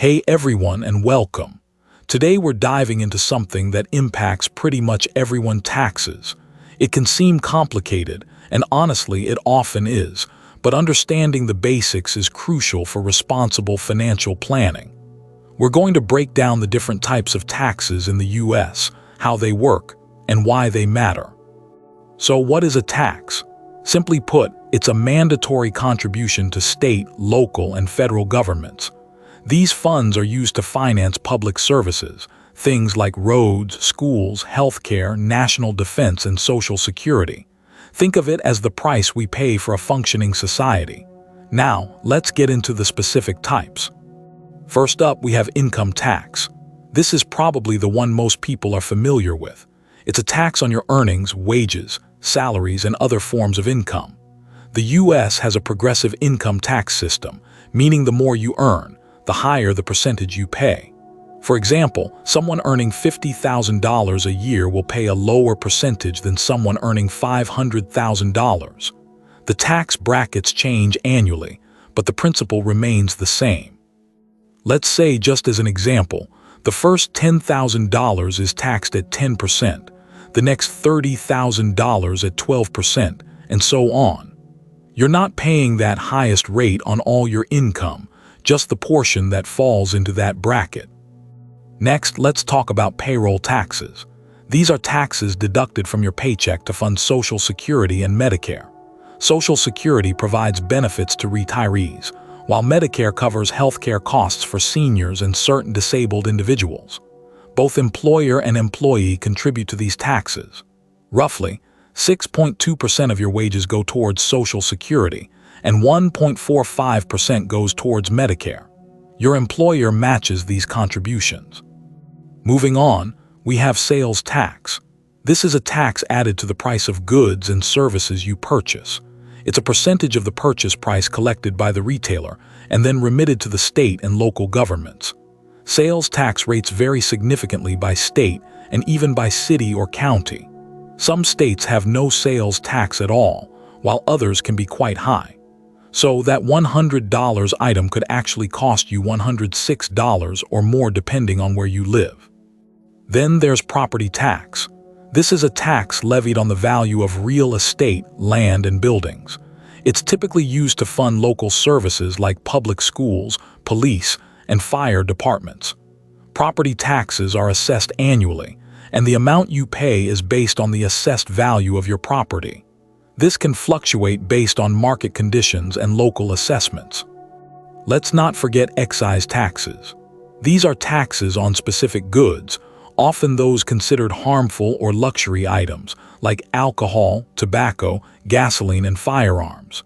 Hey everyone and welcome. Today we're diving into something that impacts pretty much everyone: taxes. It can seem complicated, and honestly it often is, but understanding the basics is crucial for responsible financial planning. We're going to break down the different types of taxes in the US, how they work, and why they matter. So what is a tax? Simply put, it's a mandatory contribution to state, local, and federal governments. These funds are used to finance public services, things like roads, schools, healthcare, national defense, and Social Security. Think of it as the price we pay for a functioning society. Now, let's get into the specific types. First up, we have income tax. This is probably the one most people are familiar with. It's a tax on your earnings, wages, salaries, and other forms of income. The US has a progressive income tax system, meaning the more you earn, the higher the percentage you pay. For example, someone earning $50,000 a year will pay a lower percentage than someone earning $500,000. The tax brackets change annually, but the principle remains the same. Let's say, just as an example, the first $10,000 is taxed at 10%, the next $30,000 at 12%, and so on. You're not paying that highest rate on all your income, just the portion that falls into that bracket. Next, let's talk about payroll taxes. These are taxes deducted from your paycheck to fund Social Security and Medicare. Social Security provides benefits to retirees, while Medicare covers healthcare costs for seniors and certain disabled individuals. Both employer and employee contribute to these taxes. Roughly, 6.2% of your wages go towards Social Security, and 1.45% goes towards Medicare. Your employer matches these contributions. Moving on, we have sales tax. This is a tax added to the price of goods and services you purchase. It's a percentage of the purchase price collected by the retailer and then remitted to the state and local governments. Sales tax rates vary significantly by state and even by city or county. Some states have no sales tax at all, while others can be quite high. So that $100 item could actually cost you $106 or more depending on where you live. Then there's property tax. This is a tax levied on the value of real estate, land, and buildings. It's typically used to fund local services like public schools, police, and fire departments. Property taxes are assessed annually, and the amount you pay is based on the assessed value of your property. This can fluctuate based on market conditions and local assessments. Let's not forget excise taxes. These are taxes on specific goods, often those considered harmful or luxury items, like alcohol, tobacco, gasoline, and firearms.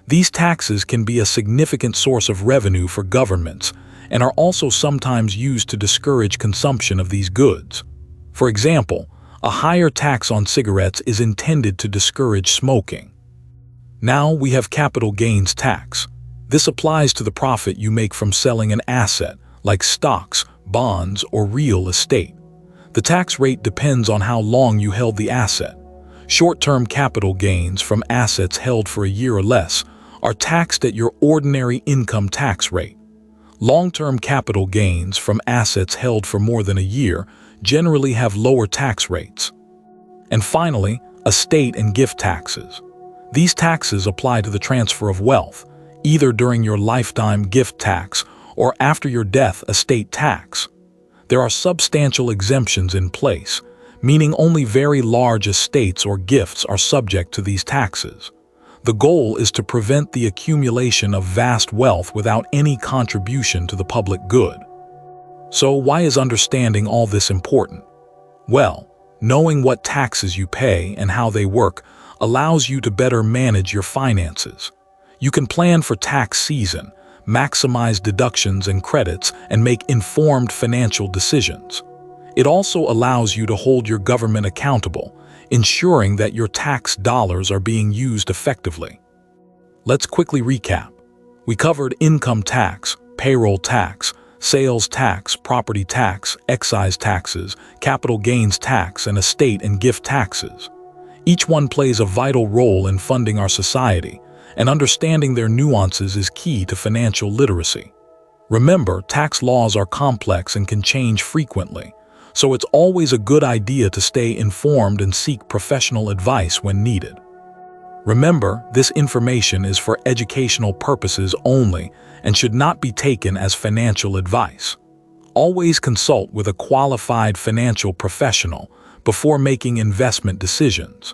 These taxes can be a significant source of revenue for governments and are also sometimes used to discourage consumption of these goods. For example, a higher tax on cigarettes is intended to discourage smoking. Now we have capital gains tax. This applies to the profit you make from selling an asset, like stocks, bonds, or real estate. The tax rate depends on how long you held the asset. Short-term capital gains from assets held for a year or less are taxed at your ordinary income tax rate. Long-term capital gains from assets held for more than a year generally have lower tax rates. And finally, estate and gift taxes. These taxes apply to the transfer of wealth, either during your lifetime gift tax or after your death estate tax. There are substantial exemptions in place, meaning only very large estates or gifts are subject to these taxes. The goal is to prevent the accumulation of vast wealth without any contribution to the public good. So why is understanding all this important? Well, knowing what taxes you pay and how they work allows you to better manage your finances. You can plan for tax season, maximize deductions and credits, and make informed financial decisions. It also allows you to hold your government accountable, ensuring that your tax dollars are being used effectively. Let's quickly recap. We covered income tax, payroll tax, sales tax, property tax, excise taxes, capital gains tax, and estate and gift taxes. Each one plays a vital role in funding our society, and understanding their nuances is key to financial literacy. Remember, tax laws are complex and can change frequently, so it's always a good idea to stay informed and seek professional advice when needed. Remember, this information is for educational purposes only and should not be taken as financial advice. Always consult with a qualified financial professional before making investment decisions.